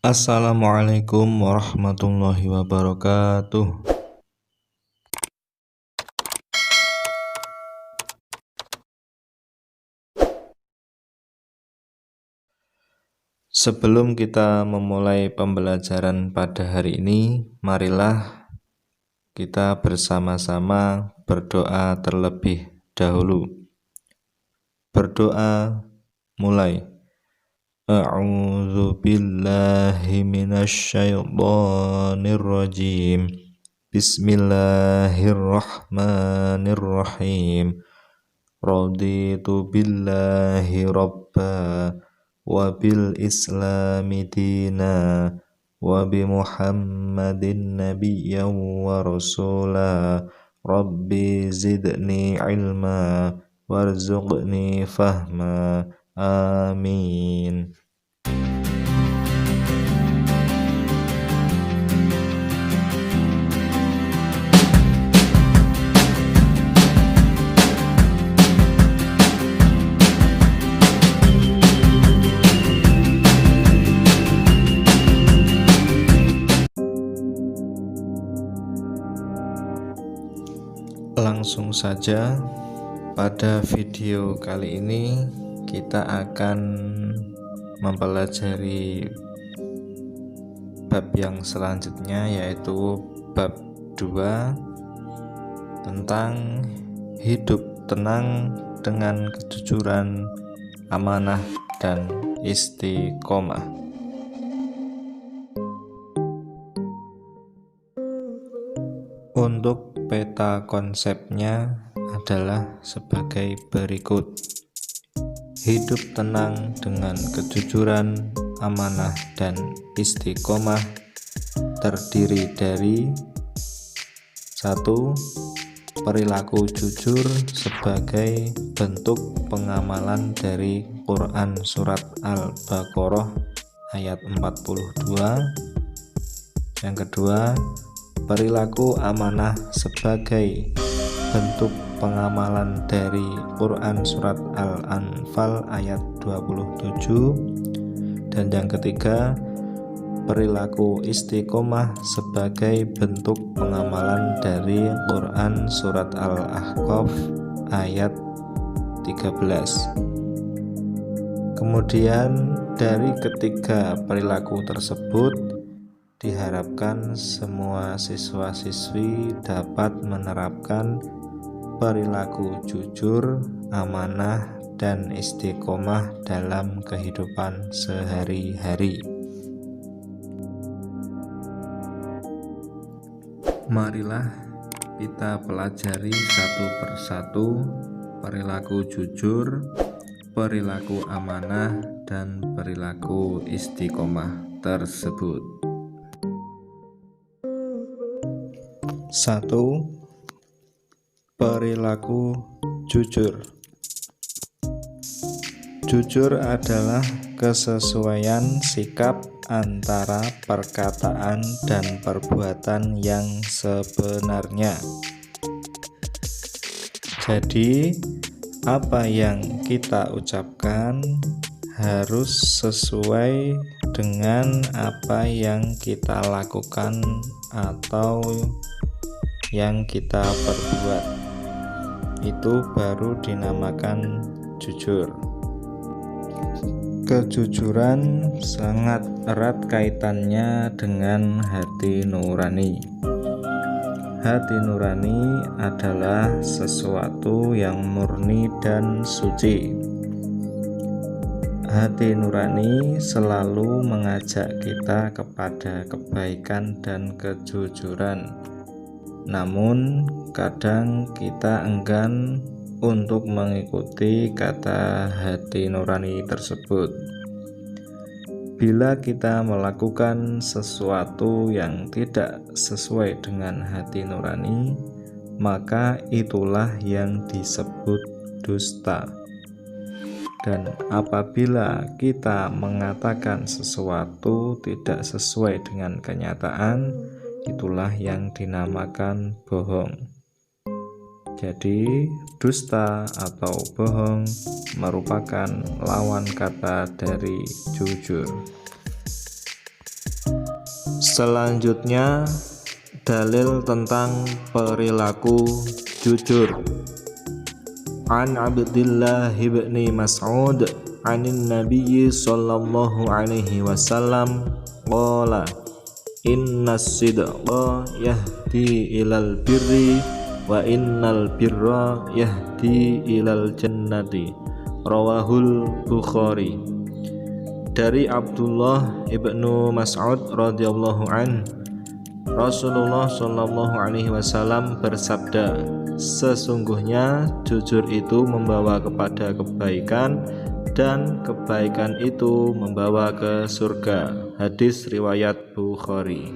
Assalamualaikum warahmatullahi wabarakatuh. Sebelum kita memulai pembelajaran pada hari ini, marilah kita bersama-sama berdoa terlebih dahulu. Berdoa mulai. A'udzu billahi minasyaitonir rajim. Bismillahirrahmanirrahim. Raditu billahi rabba wa bil islami dina wa bi Muhammadin nabiyyan wa rasula. Rabbi zidni ilma warzuqni fahma. Amin. Langsung saja, pada video kali ini kita akan mempelajari bab yang selanjutnya, yaitu bab 2 tentang hidup tenang dengan kejujuran, amanah, dan istiqomah. Untuk peta konsepnya adalah sebagai berikut. Hidup tenang dengan kejujuran, amanah, dan istiqomah terdiri dari 1. Perilaku jujur sebagai bentuk pengamalan dari Quran Surat Al-Baqarah ayat 42. Yang kedua, perilaku amanah sebagai bentuk pengamalan dari Quran Surat Al-Anfal ayat 27. Dan yang ketiga, perilaku istiqomah sebagai bentuk pengamalan dari Quran Surat Al-Ahqaf ayat 13. Kemudian dari ketiga perilaku tersebut diharapkan semua siswa-siswi dapat menerapkan perilaku jujur, amanah, dan istiqomah dalam kehidupan sehari-hari. Marilah kita pelajari satu persatu perilaku jujur, perilaku amanah, dan perilaku istiqomah tersebut. 1. Perilaku jujur. Jujur adalah kesesuaian sikap antara perkataan dan perbuatan yang sebenarnya. Jadi, apa yang kita ucapkan harus sesuai dengan apa yang kita lakukan atau yang kita perbuat. Itu baru dinamakan jujur. Kejujuran sangat erat kaitannya dengan hati nurani. Hati nurani adalah sesuatu yang murni dan suci. Hati nurani selalu mengajak kita kepada kebaikan dan kejujuran. Namun, kadang kita enggan untuk mengikuti kata hati nurani tersebut. Bila kita melakukan sesuatu yang tidak sesuai dengan hati nurani, maka itulah yang disebut dusta. Dan apabila kita mengatakan sesuatu tidak sesuai dengan kenyataan, itulah yang dinamakan bohong. Jadi, dusta atau bohong merupakan lawan kata dari jujur. Selanjutnya, dalil tentang perilaku jujur. An Abdillah bin Mas'ud anin Nabi sallallahu alaihi wasallam qala innas sidqa yahdi ilal birri wa innal birra yahdi ilal jannati. Rawahul Bukhari. Dari Abdullah ibnu Mas'ud radhiyallahu an, Rasulullah sallallahu alaihi wasallam bersabda, sesungguhnya jujur itu membawa kepada kebaikan dan kebaikan itu membawa ke surga. Hadis riwayat Bukhari.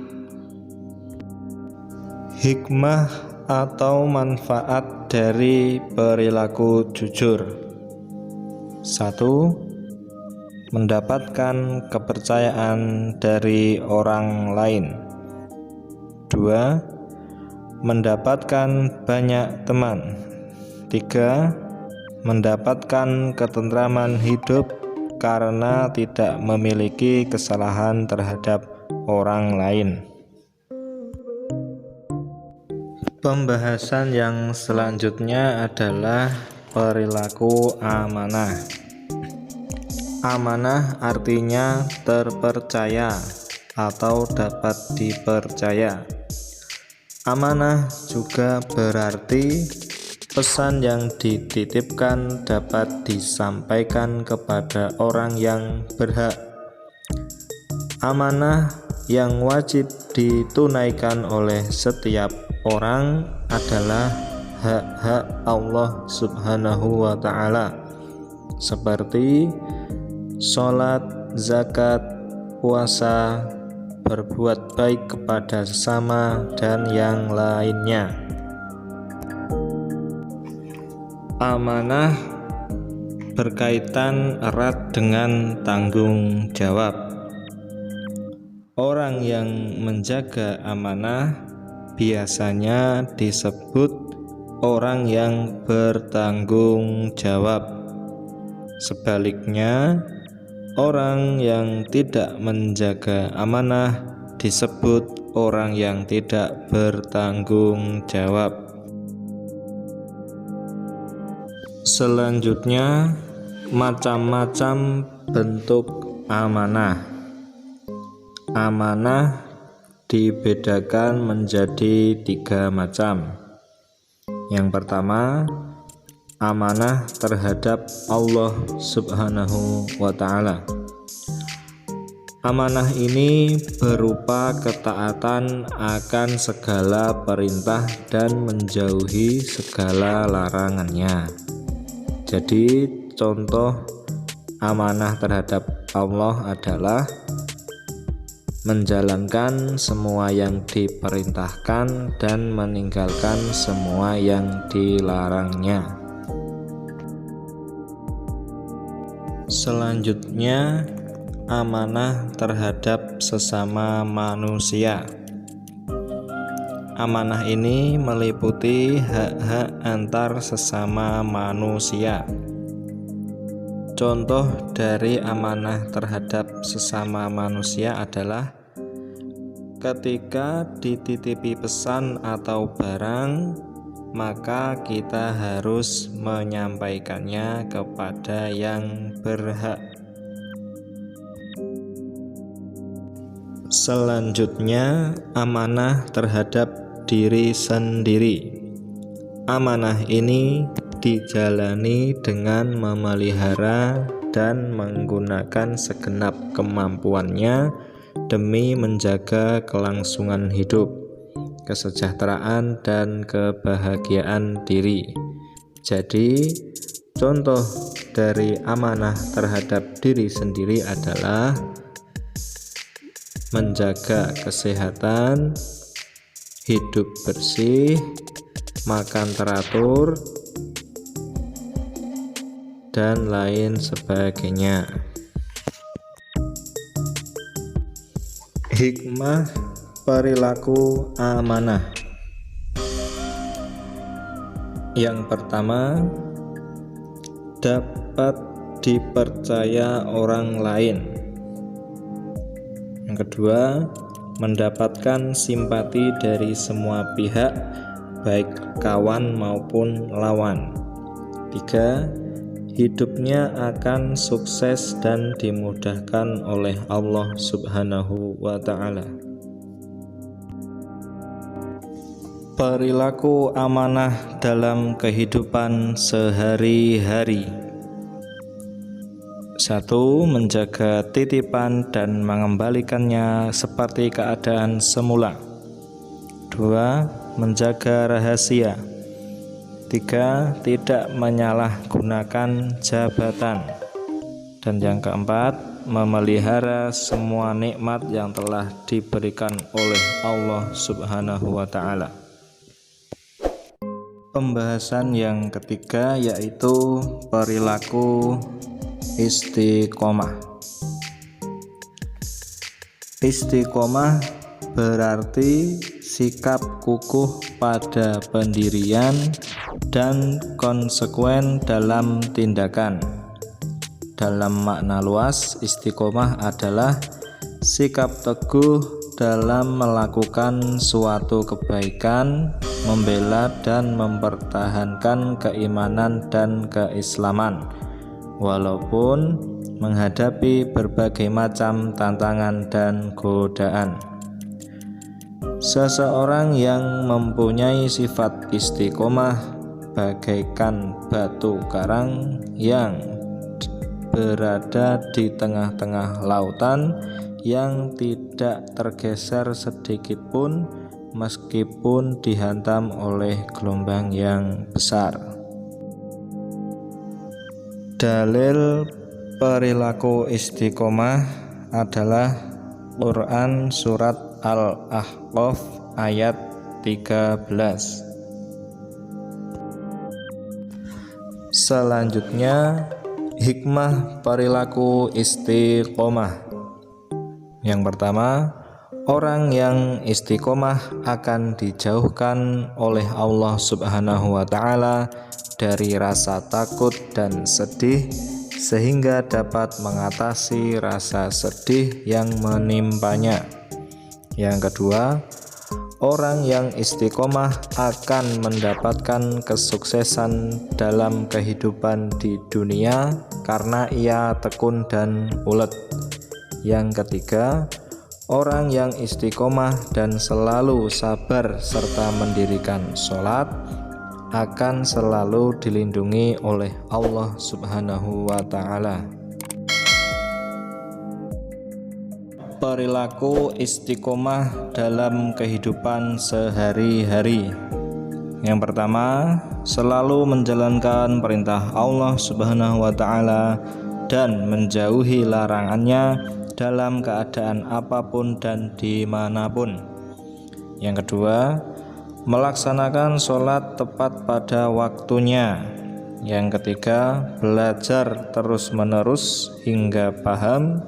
Hikmah atau manfaat dari perilaku jujur. 1. Mendapatkan kepercayaan dari orang lain. 2. Mendapatkan banyak teman. 3. Mendapatkan ketentraman hidup karena tidak memiliki kesalahan terhadap orang lain. Pembahasan yang selanjutnya adalah perilaku amanah. Amanah artinya terpercaya atau dapat dipercaya. Amanah juga berarti pesan yang dititipkan dapat disampaikan kepada orang yang berhak. Amanah yang wajib ditunaikan oleh setiap orang adalah hak-hak Allah Subhanahu wa ta'ala, seperti sholat, zakat, puasa, berbuat baik kepada sesama, dan yang lainnya. Amanah berkaitan erat dengan tanggung jawab. Orang yang menjaga amanah biasanya disebut orang yang bertanggung jawab. Sebaliknya, orang yang tidak menjaga amanah disebut orang yang tidak bertanggung jawab. Selanjutnya, macam-macam bentuk amanah. Amanah dibedakan menjadi 3 macam. Yang pertama, amanah terhadap Allah Subhanahu wa ta'ala. Amanah ini berupa ketaatan akan segala perintah dan menjauhi segala larangannya. Jadi contoh amanah terhadap Allah adalah menjalankan semua yang diperintahkan dan meninggalkan semua yang dilarangnya. Selanjutnya, amanah terhadap sesama manusia. Amanah ini meliputi hak-hak antar sesama manusia. Contoh dari amanah terhadap sesama manusia adalah ketika dititipi pesan atau barang, maka kita harus menyampaikannya kepada yang berhak. Selanjutnya, amanah terhadap diri sendiri. Amanah ini dijalani dengan memelihara dan menggunakan segenap kemampuannya demi menjaga kelangsungan hidup, kesejahteraan, dan kebahagiaan diri. Jadi, contoh dari amanah terhadap diri sendiri adalah menjaga kesehatan, hidup bersih, makan teratur, dan lain sebagainya. Hikmah perilaku amanah. Yang pertama, dapat dipercaya orang lain. Yang kedua, mendapatkan simpati dari semua pihak, baik kawan maupun lawan. 3. Hidupnya akan sukses dan dimudahkan oleh Allah Subhanahu wa ta'ala. Perilaku amanah dalam kehidupan sehari-hari. 1. Menjaga titipan dan mengembalikannya seperti keadaan semula. 2. Menjaga rahasia. 3. Tidak menyalahgunakan jabatan. Dan yang keempat, memelihara semua nikmat yang telah diberikan oleh Allah Subhanahu wa ta'ala. Pembahasan yang ketiga yaitu perilaku istiqomah. Istiqomah berarti sikap kukuh pada pendirian dan konsekuen dalam tindakan. Dalam makna luas, istiqomah adalah sikap teguh dalam melakukan suatu kebaikan, membela dan mempertahankan keimanan dan keislaman, walaupun menghadapi berbagai macam tantangan dan godaan. Seseorang yang mempunyai sifat istiqomah bagaikan batu karang yang berada di tengah-tengah lautan yang tidak tergeser sedikit pun meskipun dihantam oleh gelombang yang besar. Dalil perilaku istiqomah adalah Quran surat Al-Ahqaf ayat 13. Selanjutnya, hikmah perilaku istiqomah. Yang pertama, orang yang istiqomah akan dijauhkan oleh Allah Subhanahu wa ta'ala dari rasa takut dan sedih, sehingga dapat mengatasi rasa sedih yang menimpanya. Yang kedua, orang yang istiqomah akan mendapatkan kesuksesan dalam kehidupan di dunia karena ia tekun dan ulet. Yang ketiga, orang yang istiqomah dan selalu sabar serta mendirikan sholat akan selalu dilindungi oleh Allah Subhanahu wa ta'ala. Perilaku istiqomah dalam kehidupan sehari-hari. Yang pertama, selalu menjalankan perintah Allah Subhanahu wa ta'ala dan menjauhi larangannya dalam keadaan apapun dan dimanapun. Yang kedua, melaksanakan sholat tepat pada waktunya. Yang ketiga, belajar terus-menerus hingga paham.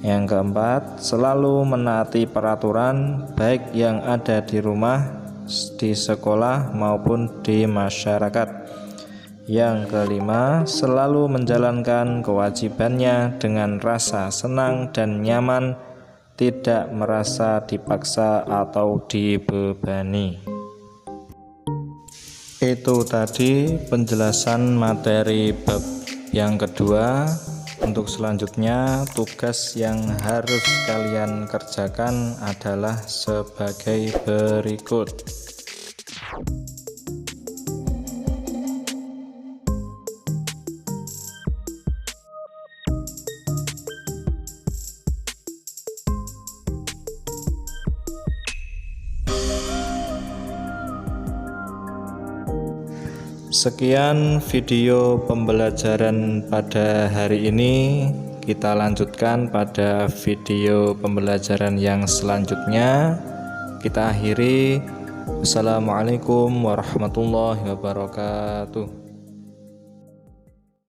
Yang keempat, selalu menaati peraturan baik yang ada di rumah, di sekolah maupun di masyarakat. Yang kelima, selalu menjalankan kewajibannya dengan rasa senang dan nyaman, tidak merasa dipaksa atau dibebani. Itu tadi penjelasan materi bab yang kedua. Untuk selanjutnya, tugas yang harus kalian kerjakan adalah sebagai berikut. Sekian video pembelajaran pada hari ini. Kita lanjutkan pada video pembelajaran yang selanjutnya. Kita akhiri. Wassalamualaikum warahmatullahi wabarakatuh.